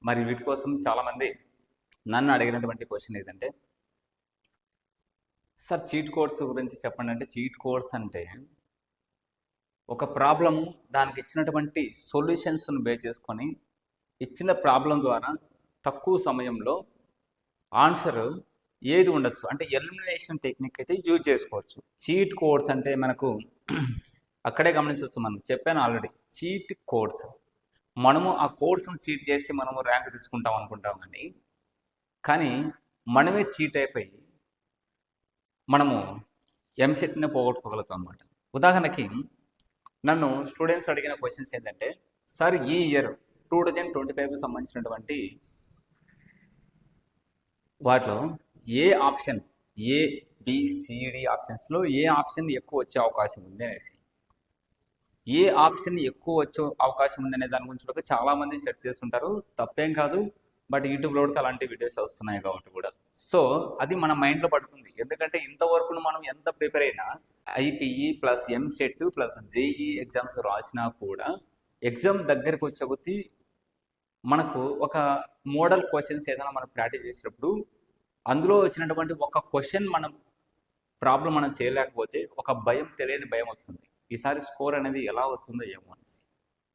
మరి వీటి కోసం చాలామంది నన్ను అడిగినటువంటి క్వశ్చన్ ఏంటంటే, సార్ చీట్ కోడ్స్ గురించి చెప్పండి. అంటే చీట్ కోడ్స్ అంటే ఒక ప్రాబ్లము దానికి ఇచ్చినటువంటి సొల్యూషన్స్ను బేస్ చేసుకొని ఇచ్చిన ప్రాబ్లం ద్వారా తక్కువ సమయంలో ఆన్సర్ ఏది ఉండొచ్చు అంటే ఎలిమినేషన్ టెక్నిక్ అయితే యూజ్ చేసుకోవచ్చు. చీట్ కోడ్స్ అంటే మనకు అక్కడే గమనించవచ్చు. మనం చెప్పాను ఆల్రెడీ, చీట్ కోడ్స్ మనము ఆ కోడ్స్ను చీట్ చేసి మనము ర్యాంక్ తెచ్చుకుంటాం అనుకుంటాం, కానీ మనమే చీట్ అయిపోయి మనము ఎంసెట్ని పోగొట్టుకోగలుగుతాం అనమాట. ఉదాహరణకి నన్ను స్టూడెంట్స్ అడిగిన క్వశ్చన్స్ ఏంటంటే, సార్ ఈ ఇయర్ 2025కు సంబంధించినటువంటి వాటిలో ఏ ఆప్షన్, ఏబిసిడి ఆప్షన్స్లో ఏ ఆప్షన్ ఎక్కువ వచ్చే అవకాశం ఉంది అనేసి, ఏ ఆప్షన్ ఎక్కువ వచ్చే అవకాశం ఉంది అనే దాని గురించి కూడా చాలామంది సెర్చ్ చేస్తుంటారు. తప్పేం కాదు, బట్ యూట్యూబ్లో కూడా అలాంటి వీడియోస్ వస్తున్నాయి కాబట్టి కూడా. సో అది మన మైండ్లో పడుతుంది. ఎందుకంటే ఇంతవరకు మనం ఎంత ప్రిపేర్ అయినా IPE plus EAMCET plus JEE exams రాసినా కూడా ఎగ్జామ్ దగ్గరికి వచ్చే కొద్దీ మనకు ఒక మోడల్ క్వశ్చన్స్ ఏదైనా మనం ప్రాక్టీస్ చేసినప్పుడు అందులో వచ్చినటువంటి ఒక క్వశ్చన్ మనం ప్రాబ్లం మనం చేయలేకపోతే ఒక భయం, తెలియని భయం వస్తుంది. ఈసారి స్కోర్ అనేది ఎలా వస్తుందో ఏమో అనేసి.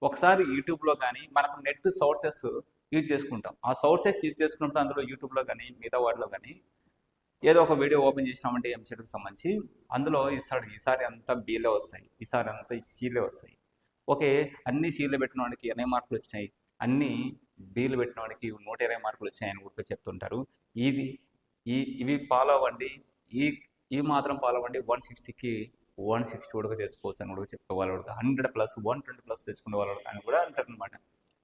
ఒకసారి యూట్యూబ్లో కానీ మనకు నెట్ సోర్సెస్ యూజ్ చేసుకుంటాం. ఆ సోర్సెస్ యూజ్ చేసుకున్నప్పుడు అందులో యూట్యూబ్లో కానీ మిగతా వాటిలో కానీ ఏదో ఒక వీడియో ఓపెన్ చేసినామంటే ఎంసెట్కి సంబంధించి అందులో ఈసారి అంతా బీలే వస్తాయి, ఈసారి అంతా సీలే వస్తాయి. ఓకే, అన్ని సీలు పెట్టిన వాడికి 80 మార్కులు వచ్చినాయి, అన్ని బీలు పెట్టిన వాడికి 120 మార్కులు వచ్చాయని కూడా చెప్తుంటారు. ఇవి ఫాలో అవ్వండి, ఈ మాత్రం ఫాలో అవ్వండి, 160కి 160 కూడా తెచ్చుకోవచ్చు అని కూడా చెప్పే వాళ్ళు 100+, 120+ తెచ్చుకునే వాళ్ళు అని కూడా అంటారు అనమాట.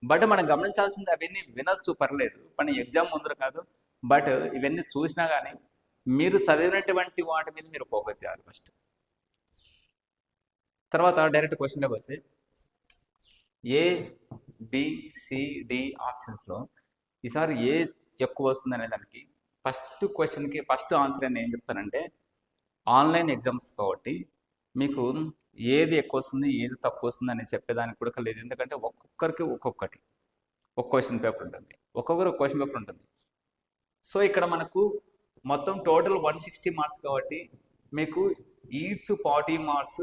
బట్ మనం గమనించాల్సింది అవన్నీ వినొచ్చు, పర్లేదు, కానీ ఎగ్జామ్ ముందర కాదు. బట్ ఇవన్నీ చూసినా కానీ మీరు చదివినటువంటి వాటి మీద మీరు ఫోకస్ చేయాలి ఫస్ట్. తర్వాత డైరెక్ట్ క్వశ్చన్లోకి వస్తే ఏబిసిడి ఆప్షన్స్లో ఈసారి ఏ ఎక్కువ వస్తుంది అనే దానికి ఫస్ట్ క్వశ్చన్కి ఫస్ట్ ఆన్సర్ అని ఏం చెప్తానంటే, ఆన్లైన్ ఎగ్జామ్స్ కాబట్టి మీకు ఏది ఎక్కువ వస్తుంది ఏది తక్కువ వస్తుంది అని చెప్పేదానికి కూడా లేదు. ఎందుకంటే ఒక్కొక్కరికి ఒక్కొక్కటి ఒక క్వశ్చన్ పేపర్ ఉంటుంది, ఒక్కొక్కరు క్వశ్చన్ పేపర్ ఉంటుంది. సో ఇక్కడ మనకు మొత్తం టోటల్ 160 మార్క్స్ కాబట్టి మీకు ఈచ్ 40 మార్క్స్.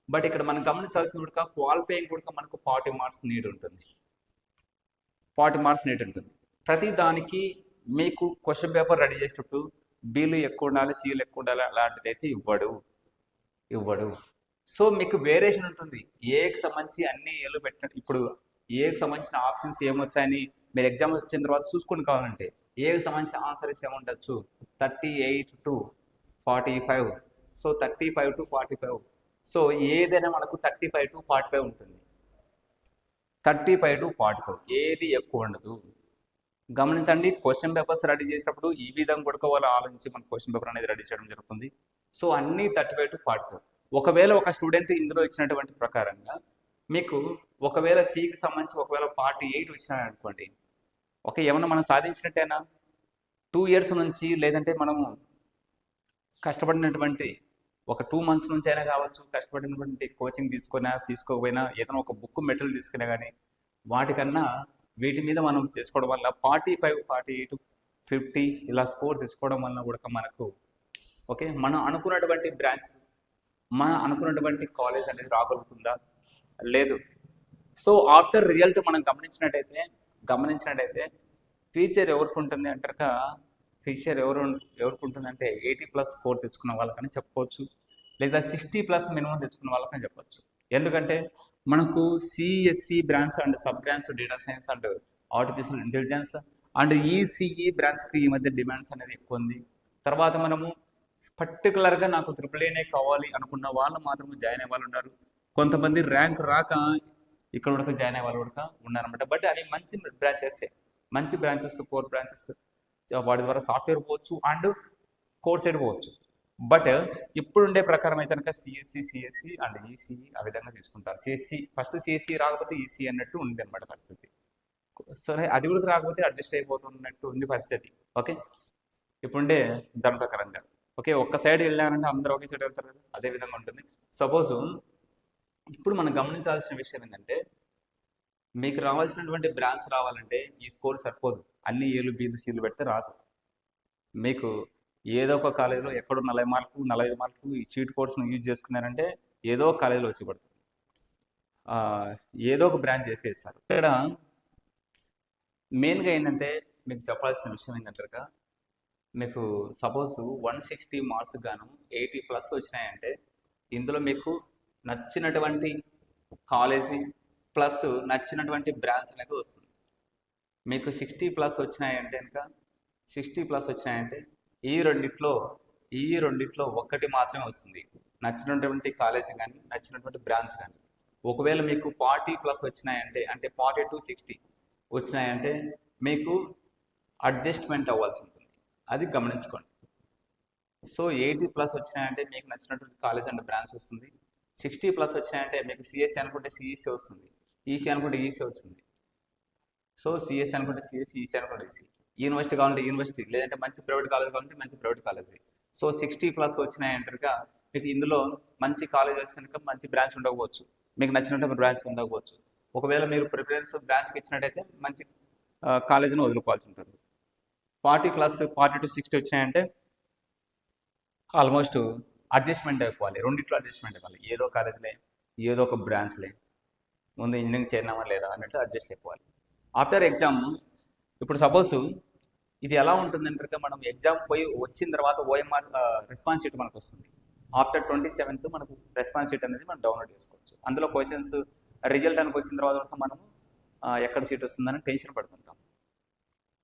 బట్ ఇక్కడ మనం గమనించాల్సిన కూడా క్వాలిఫైయింగ్ కూడా మనకు 40 మార్క్స్ నీడ్ ఉంటుంది. ప్రతి దానికి మీకు క్వశ్చన్ పేపర్ రెడీ చేసేటప్పుడు బీలు ఎక్కువ ఉండాలి, సీలు ఎక్కువ ఉండాలి అలాంటిది అయితే ఇవ్వడు. సో మీకు వేరియేషన్ ఉంటుంది. ఏకి సంబంధించి అన్ని ఏళ్ళు పెట్టినట్టు ఇప్పుడు ఏకి సంబంధించిన ఆప్షన్స్ ఏమొచ్చాయని మీరు ఎగ్జామ్స్ వచ్చిన తర్వాత చూసుకొని కావాలంటే ఏకి సంబంధించిన ఆన్సర్స్ ఏముండొచ్చు, 38 to 45. So 35 to 45. సో ఏదైనా మనకు 35 to 45 ఉంటుంది. 35 to 45 ఏది ఎక్కువ ఉండదు. గమనించండి, క్వశ్చన్ పేపర్స్ రెడీ చేసినప్పుడు ఈ విధంగా కూడా వాళ్ళు ఆలోచించి మన క్వశ్చన్ పేపర్ అనేది రెడీ చేయడం జరుగుతుంది. సో అన్నీ 35 to 45. ఒకవేళ ఒక స్టూడెంట్ ఇందులో ఇచ్చినటువంటి ప్రకారంగా మీకు ఒకవేళ సికి సంబంధించి ఒకవేళ 48 వచ్చినాయి అనుకోండి, ఓకే, ఏమన్నా మనం సాధించినట్టేనా? 2 years నుంచి, లేదంటే మనము కష్టపడినటువంటి ఒక 2 months నుంచి అయినా కావచ్చు, కష్టపడినటువంటి కోచింగ్ తీసుకోకపోయినా ఏదైనా ఒక బుక్ మెటీరియల్ తీసుకునే కానీ వాటికన్నా వీటి మీద మనం చేసుకోవడం వల్ల 45, 48, 50 ఇలా స్కోర్ తీసుకోవడం వల్ల కూడా మనకు ఓకే మనం అనుకున్నటువంటి బ్రాంచ్, మన అనుకున్నటువంటి కాలేజ్ అనేది రాగలుగుతుందా? లేదు. సో ఆఫ్టర్ రిజల్ట్ మనం గమనించినట్టయితే ఫ్యూచర్ ఎవరికి ఉంటుంది అంటారు, ఫ్యూచర్ ఎవరికి ఉంటుంది అంటే 80+ స్కోర్ తెచ్చుకున్న వాళ్ళకని చెప్పుకోవచ్చు, లేదా 60+ మినిమం తెచ్చుకున్న వాళ్ళకని చెప్పచ్చు. ఎందుకంటే మనకు CSE branch and sub branch data science and artificial intelligence and ECE బ్రాంచ్కి ఈ మధ్య డిమాండ్స్ అనేది ఎక్కువ ఉంది. తర్వాత మనము పర్టికులర్గా నాకు AAA కావాలి అనుకున్న వాళ్ళు మాత్రమే జాయిన్ అయ్యే వాళ్ళు ఉన్నారు. కొంతమంది ర్యాంక్ రాక ఇక్కడ కూడా జాయిన్ అయ్యే వాళ్ళు కూడా ఉన్నారన్నమాట. బట్ అవి మంచి బ్రాంచెస్, కోర్ బ్రాంచెస్, వాటి ద్వారా సాఫ్ట్వేర్ పోవచ్చు అండ్ కోర్ సైడ్ పోవచ్చు. బట్ ఇప్పుడుండే ప్రకారం అయితే కనుక సిఎస్సి అండ్ ఈసీఈ ఆ విధంగా తీసుకుంటారు. ఫస్ట్ సిఎస్సి రాకపోతే ఈసీ అన్నట్టు ఉంది అనమాట పరిస్థితి. సరే, అది కూడా రాకపోతే అడ్జస్ట్ అయిపోతున్నట్టు ఉంది పరిస్థితి. ఓకే, ఇప్పుడుండే దాని ప్రకారంగా ఓకే ఒక్క సైడ్ వెళ్ళారంటే అందరూ ఒకే సైడ్ వెళ్తారు కదా, అదే విధంగా ఉంటుంది. సపోజ్ ఇప్పుడు మనం గమనించాల్సిన విషయం ఏంటంటే మీకు రావాల్సినటువంటి బ్రాంచ్ రావాలంటే ఈ స్కోర్ సరిపోదు, అన్ని ఏలు బీలు సీలు పెడితే రాదు. మీకు ఏదో ఒక కాలేజీలో ఎక్కడో 40 మార్కులు 45 మార్కులు ఈ చీట్ కోర్స్ను యూజ్ చేసుకున్నారంటే ఏదో ఒక కాలేజీలో వచ్చి పడుతుంది, ఏదో ఒక బ్రాంచ్ ఎక్కేస్తారు. ఇక్కడ మెయిన్గా ఏంటంటే మీకు చెప్పాల్సిన విషయం ఏంటంటే, మీకు సపోజ్ 160 మార్క్స్ గాను 80+ వచ్చినాయంటే ఇందులో మీకు నచ్చినటువంటి కాలేజీ ప్లస్ నచ్చినటువంటి బ్రాంచ్ అనేది వస్తుంది. మీకు 60+ వచ్చినాయంటే కనుక 60+ వచ్చినాయంటే ఈ రెండిట్లో ఒక్కటి మాత్రమే వస్తుంది, నచ్చినటువంటి కాలేజీ కానీ నచ్చినటువంటి బ్రాంచ్ కానీ. ఒకవేళ మీకు 40+ వచ్చినాయంటే, అంటే 40 to 60 వచ్చినాయంటే మీకు అడ్జస్ట్మెంట్ అవ్వాల్సి ఉంటుంది, అది గమనించుకోండి. సో 80+ వచ్చినాయంటే మీకు నచ్చినటువంటి కాలేజ్ అండ్ బ్రాంచ్ వస్తుంది. 60+ వచ్చినాయంటే మీకు సిఎస్సి అనుకుంటే సిఈసి వస్తుంది, ఈసీ అనుకుంటే ఈసీ వస్తుంది. సో సిఎస్సి అనుకుంటే సిఎస్సి, ఈసీ అనుకుంటే ఈసీ. యూనివర్సిటీ కావాలంటే యూనివర్సిటీ, లేదంటే మంచి ప్రైవేట్ కాలేజ్ కావాలంటే మంచి ప్రైవేట్ కాలేజీ. సో 60+ వచ్చినాయంటారుగా మీకు ఇందులో మంచి కాలేజ్ వచ్చినాక మంచి బ్రాంచ్ ఉండకపోవచ్చు, మీకు నచ్చినటువంటి బ్రాంచ్ ఉండకపోవచ్చు. ఒకవేళ మీరు ప్రిఫరెన్స్ బ్రాంచ్కి ఇచ్చినట్టయితే మంచి కాలేజీని వదులుకోవాల్సి ఉంటుంది. 40 to 60 వచ్చినాయంటే ఆల్మోస్ట్ అడ్జస్ట్మెంట్ అయిపోవాలి, రెండిట్లో అడ్జస్ట్మెంట్ అయిపోవాలి. ఏదో కాలేజ్లే ఏదో ఒక బ్రాంచ్లే, ముందు ఇంజనీరింగ్ చేరినామా లేదా అన్నట్టు అడ్జస్ట్ అయిపోవాలి. ఆఫ్టర్ ఎగ్జామ్ ఇప్పుడు సపోజ్ ఇది ఎలా ఉంటుందంటే, మనం ఎగ్జామ్ పోయి వచ్చిన తర్వాత ఓఎంఆర్ రెస్పాన్స్ షీట్ మనకు వస్తుంది. ఆఫ్టర్ 27th మనకు రెస్పాన్స్ షీట్ అనేది మనం డౌన్లోడ్ చేసుకోవచ్చు. అందులో క్వశ్చన్స్ రిజల్ట్ అనుకు వచ్చిన తర్వాత మనము ఎక్కడ సీట్ వస్తుందని టెన్షన్ పడుతుంటాం.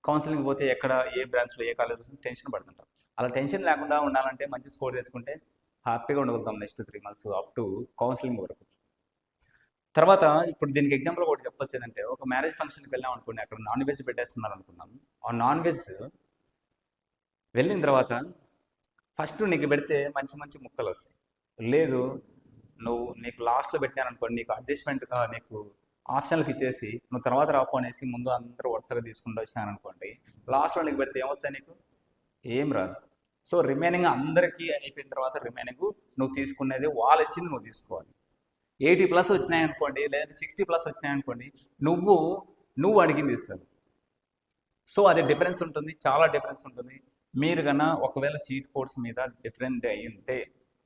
కౌన్సిలింగ్ పోతే ఎక్కడ ఏ బ్రాంచ్లో ఏ కాలేజ్ వస్తుంది టెన్షన్ పడుతుంటాం. అలా టెన్షన్ లేకుండా ఉండాలంటే మంచి స్కోర్ తెచ్చుకుంటే హ్యాపీగా ఉండగలుగుతాం next 3 months up to counselling వరకు. తర్వాత ఇప్పుడు దీనికి ఎగ్జాంపుల్ ఒకటి చెప్పొచ్చు ఏంటంటే, ఒక మ్యారేజ్ ఫంక్షన్కి వెళ్ళాం అనుకోండి, అక్కడ నాన్ వెజ్ పెట్టేస్తున్నారు అనుకున్నాం. ఆ నాన్ వెజ్ వెళ్ళిన తర్వాత ఫస్ట్ నీకు పెడితే మంచి మంచి ముక్కలు వస్తాయి. లేదు నీకు లాస్ట్లో పెట్టాను అనుకోండి, నీకు అడ్జస్ట్మెంట్ నీకు ఆప్షన్లకు ఇచ్చేసి నువ్వు తర్వాత రాపు అనేసి ముందు అందరూ వరుసగా తీసుకుంటూ వచ్చినాను అనుకోండి, లాస్ట్లో నీకు పెడితే ఏమొస్తాయి, నీకు ఏం రాదు. సో రిమైనింగ్ అందరికీ అయిపోయిన తర్వాత రిమైనింగ్ నువ్వు తీసుకునేది వాళ్ళు ఇచ్చింది నువ్వు తీసుకోవాలి. 80+ వచ్చినాయి అనుకోండి, లేదంటే 60+ వచ్చినాయి అనుకోండి, నువ్వు అడిగింది ఇస్తారు. సో అది డిఫరెన్స్ ఉంటుంది, చాలా డిఫరెన్స్ ఉంటుంది. మీరు కన్నా ఒకవేళ చీట్ కోడ్స్ మీద డిఫరెంట్ అయి ఉంటే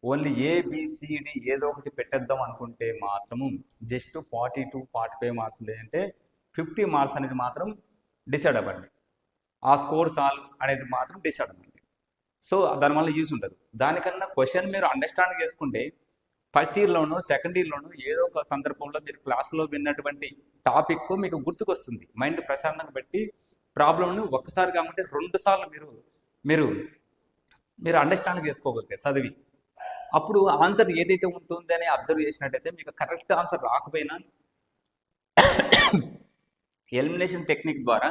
ఓన్లీ ఏబిసిడి ఏదో ఒకటి పెట్టేద్దాం అనుకుంటే మాత్రము జస్ట్ 40 to 45 మార్క్స్, లేదంటే 50 మార్క్స్ అనేది మాత్రం డిసైడ్ అవ్వండి. ఆ స్కోర్ సాల్వ్ అనేది మాత్రం డిసైడ్ అవ్వండి. సో దానివల్ల యూజ్ ఉంటుంది. దానికన్నా క్వశ్చన్ మీరు అండర్స్టాండ్ చేసుకుంటే ఫస్ట్ ఇయర్లోనూ సెకండ్ ఇయర్లోనూ ఏదో ఒక సందర్భంలో మీరు క్లాసులో విన్నటువంటి టాపిక్ మీకు గుర్తుకొస్తుంది. మైండ్ ప్రశాంతంగా పెట్టి ప్రాబ్లమ్ను ఒక్కసారి కాకుంటే 2 సార్లు మీరు అండర్స్టాండ్ చేసుకోగలిగే చదివి, అప్పుడు ఆన్సర్ ఏదైతే ఉంటుందని అబ్జర్వ్ చేసినట్టయితే మీకు కరెక్ట్ ఆన్సర్ రాకపోయినా ఎలిమినేషన్ టెక్నిక్ ద్వారా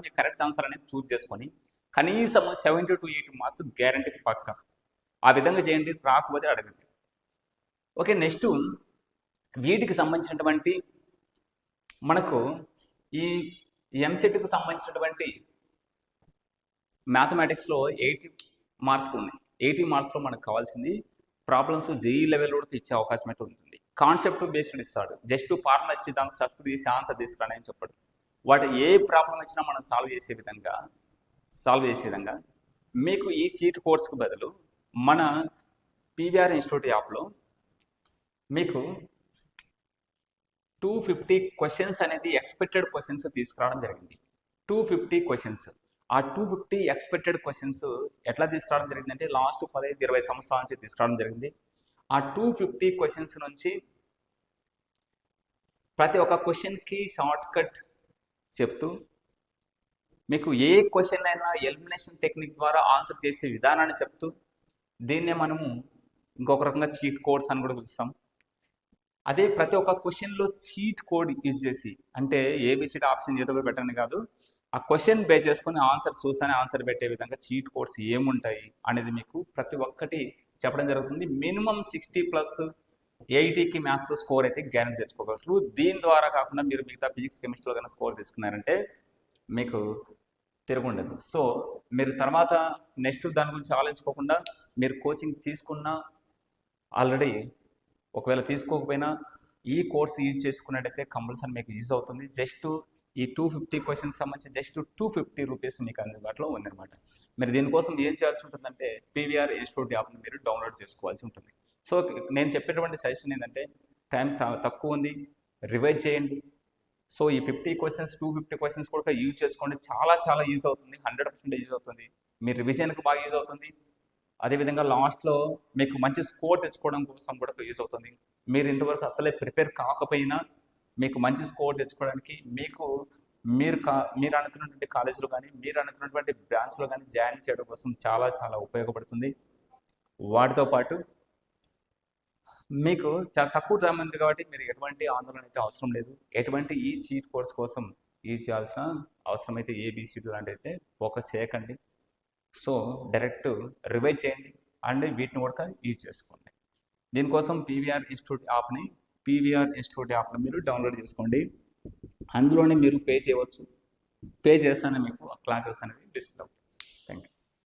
మీకు కరెక్ట్ ఆన్సర్ అనేది చూస్ చేసుకొని కనీసం 70 to 80 మార్క్స్ గ్యారంటీ పక్క. ఆ విధంగా చేయండి, రాకపోతే అడగండి. ఓకే, నెక్స్ట్ వీటికి సంబంధించినటువంటి మనకు ఈ ఎంసెట్కి సంబంధించినటువంటి మ్యాథమెటిక్స్లో 80 మార్క్స్ ఉన్నాయి. 80 మార్క్స్లో మనకు కావాల్సింది ప్రాబ్లమ్స్ జేఈ లెవెల్ కూడా ఇచ్చే అవకాశం అయితే ఉంటుంది. కాన్సెప్ట్ బేస్డ్ ఇస్తాడు, జస్ట్ ఫార్ములా ఇచ్చి దానికి సబ్స్క్రైబ్ చేసి ఆన్సర్ తీసుకురాని అని చెప్పాడు. వాటి ఏ ప్రాబ్లం వచ్చినా మనం సాల్వ్ చేసే విధంగా మీకు ఈ చీట్ కోర్స్కి బదులు మన పీవీఆర్ ఇన్స్టిట్యూట్ యాప్లో మీకు 250 క్వశ్చన్స్ అనేది ఎక్స్పెక్టెడ్ క్వశ్చన్స్ తీసుకురావడం జరిగింది. 250 క్వశ్చన్స్. ఆ 250 ఎక్స్పెక్టెడ్ క్వశ్చన్స్ ఎట్లా తీసుకురావడం జరిగిందంటే లాస్ట్ 15-20 సంవత్సరాల నుంచి తీసుకురావడం జరిగింది. ఆ 250 క్వశ్చన్స్ నుంచి ప్రతి ఒక్క క్వశ్చన్కి షార్ట్ కట్ చెప్తూ మీకు ఏ క్వశ్చన్ అయినా ఎలిమినేషన్ టెక్నిక్ ద్వారా ఆన్సర్ చేసే విధానాన్ని చెప్తూ, దీన్నే మనము ఇంకొక రకంగా చీట్ కోడ్స్ అని కూడా పిలుస్తాం. అదే ప్రతి ఒక్క క్వశ్చన్లో చీట్ కోడ్ యూజ్ చేసి, అంటే ఏబిసిడి ఆప్షన్ ఏదో పెట్టండి కాదు, ఆ క్వశ్చన్ బేస్ చేసుకొని ఆన్సర్ చూసానే ఆన్సర్ పెట్టే విధంగా చీట్ కోడ్స్ ఏముంటాయి అనేది మీకు ప్రతి ఒక్కటి చెప్పడం జరుగుతుంది. మినిమం 60+ 80కి మ్యాథ్స్లో స్కోర్ అయితే గ్యారెంటీ తెచ్చుకోగలరు. దీని ద్వారా కాకుండా మీరు మిగతా ఫిజిక్స్ కెమిస్ట్రీలో కన్నా స్కోర్ తీసుకున్నారంటే మీకు తిరుగుండదు. సో మీరు తర్వాత నెక్స్ట్ దాని గురించి ఆలోచించుకోకుండా మీరు కోచింగ్ తీసుకున్నా ఆల్రెడీ, ఒకవేళ తీసుకోకపోయినా ఈ కోర్స్ యూజ్ చేసుకున్నట్టయితే కంపల్సరీ మీకు యూజ్ అవుతుంది. జస్ట్ ఈ 250 క్వశ్చన్స్ సంబంధించి జస్ట్ 250 రూపీస్ మీకు అందుబాటులో ఉందన్నమాట. మీరు దీనికోసం ఏం చేయాల్సి ఉంటుందంటే పీవీఆర్ ఇన్స్టిట్యూట్ యాప్ని మీరు డౌన్లోడ్ చేసుకోవాల్సి ఉంటుంది. సో నేను చెప్పేటువంటి సజెషన్ ఏంటంటే టైం తక్కువ ఉంది, రివైజ్ చేయండి. సో ఈ 50 క్వశ్చన్స్ 250 క్వశ్చన్స్ కూడా యూజ్ చేసుకోండి. చాలా చాలా యూజ్ అవుతుంది, 100% యూజ్ అవుతుంది. మీ రివిజన్కి బాగా యూజ్ అవుతుంది. అదేవిధంగా లాస్ట్లో మీకు మంచి స్కోర్ తెచ్చుకోవడం కోసం కూడా యూజ్ అవుతుంది. మీరు ఇంతవరకు అసలే ప్రిపేర్ కాకపోయినా మీకు మంచి స్కోర్ తెచ్చుకోవడానికి మీరు అనుకున్నటువంటి కాలేజీలో కానీ మీరు అనుకున్నటువంటి బ్రాంచ్లో కానీ జాయిన్ చేయడం కోసం చాలా చాలా ఉపయోగపడుతుంది. వాటితో పాటు మీకు చాలా తక్కువ టైం ఉంది కాబట్టి మీరు ఎటువంటి ఆందోళన అయితే అవసరం లేదు. ఎటువంటి ఈ చీట్ కోర్స్ కోసం యూజ్ చేయాల్సిన అవసరం అయితే ఏబిసిడి లాంటి అయితే ఫోకస్ చేయకండి. సో డైరెక్ట్ రివైజ్ చేయండి అండ్ వీటిని కూడా యూజ్ చేసుకోండి. దీనికోసం పీవీఆర్ ఇన్స్టిట్యూట్ యాప్ని మీరు డౌన్లోడ్ చేసుకోండి. అందులోనే మీరు పే చేయవచ్చు. పే చేస్తానే మీకు క్లాసెస్ అనేది డిస్ప్లే